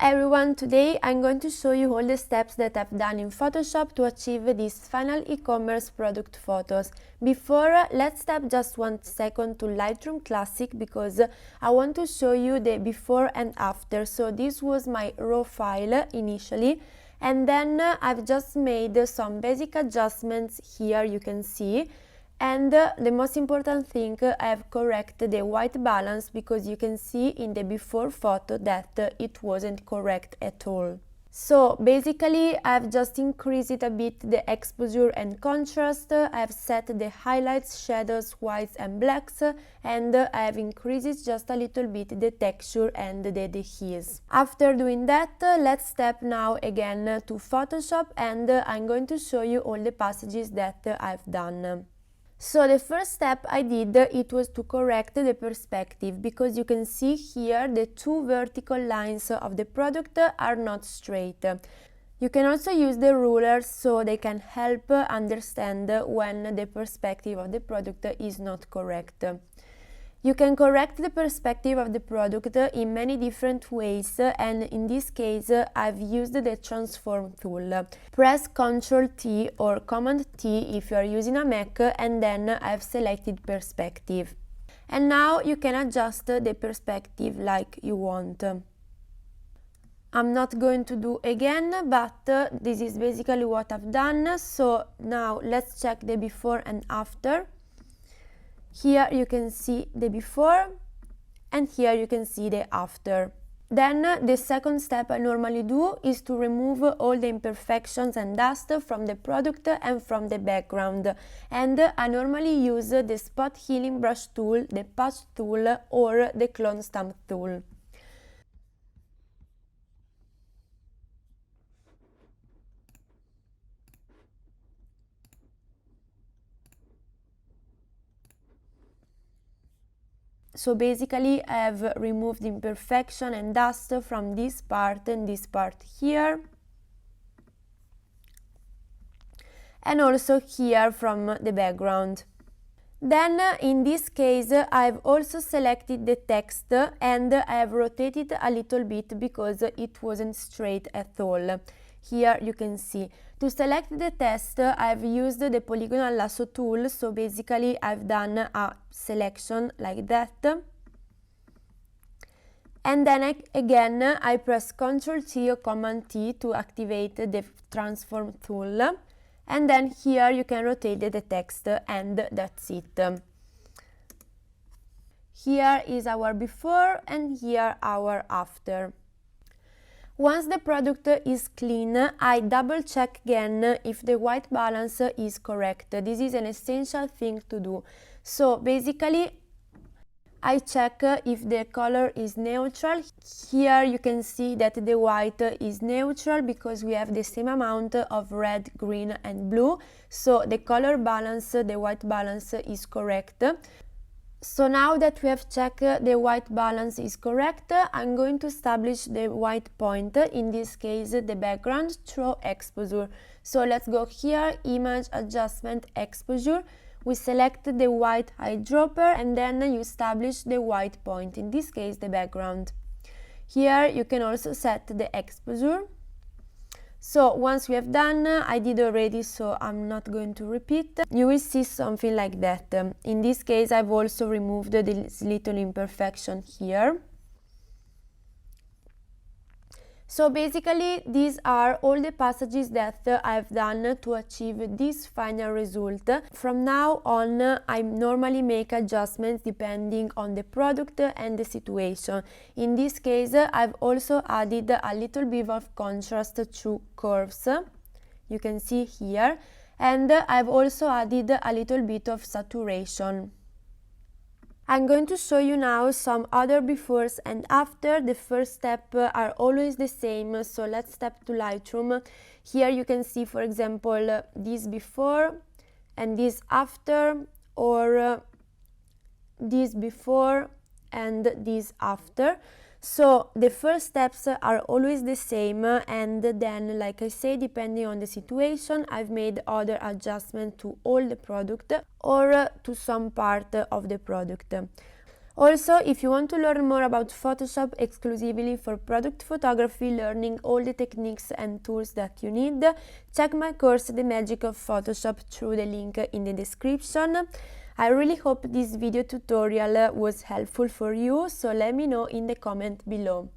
everyone, today I'm going to show you all the steps that I've done in Photoshop to achieve these final e-commerce product photos. Before, let's step just 1 second to Lightroom Classic because I want to show you the before and after. So this was my raw file initially, and then I've just made some basic adjustments here, you can see. And the most important thing, I've corrected the white balance because you can see in the before photo that it wasn't correct at all. So basically I've just increased it a bit, the exposure and contrast. I've set the highlights, shadows, whites and blacks, and I've increased just a little bit the texture and the dehues. After doing that, let's step now again to Photoshop, and I'm going to show you all the passages that I've done. So the first step I did, it was to correct the perspective, because you can see here the two vertical lines of the product are not straight. You can also use the ruler so they can help understand when the perspective of the product is not correct. You can correct the perspective of the product in many different ways, and in this case I've used the transform tool. Press Ctrl T or Command T if you are using a Mac, and then I've selected perspective. And now you can adjust the perspective like you want. I'm not going to do again, but this is basically what I've done. So now let's check the before and after. Here you can see the before, and here you can see the after. Then the second step I normally do is to remove all the imperfections and dust from the product and from the background. And I normally use the spot healing brush tool, the patch tool, or the clone stamp tool. So basically I've removed imperfection and dust from this part and this part here, and also here from the background. Then in this case I've also selected the text, and I've rotated a little bit because it wasn't straight at all. Here you can see. To select the text, I've used the polygonal lasso tool, so basically I've done a selection like that. And then again I press Ctrl T or Command T to activate the transform tool. And then here you can rotate the text, and that's it. Here is our before and here our after. Once the product is clean, I double check again if the white balance is correct. This is an essential thing to do. So basically I check if the color is neutral. Here you can see that the white is neutral because we have the same amount of red, green and blue. So the color balance, the white balance is correct. So now that we have checked the white balance is correct, I'm going to establish the white point, in this case the background, through exposure. So let's go here, image, adjustment, exposure. We select the white eyedropper, and then you establish the white point, in this case the background. Here you can also set the exposure. So once we have done, I did already, so I'm not going to repeat. You will see something like that. In this case I've also removed this little imperfection here. So basically these are all the passages that I've done to achieve this final result. From now on I normally make adjustments depending on the product and the situation. In this case I've also added a little bit of contrast through curves, you can see here, and I've also added a little bit of saturation. I'm going to show you now some other befores and after. The first step are always the same, so let's step to Lightroom. Here you can see, for example, this before and this after, or this before and this after. So the first steps are always the same, and then, like I say, depending on the situation, I've made other adjustments to all the product or to some part of the product. Also, if you want to learn more about Photoshop exclusively for product photography, learning all the techniques and tools that you need, check my course The Magic of Photoshop through the link in the description. I really hope this video tutorial was helpful for you, so let me know in the comment below.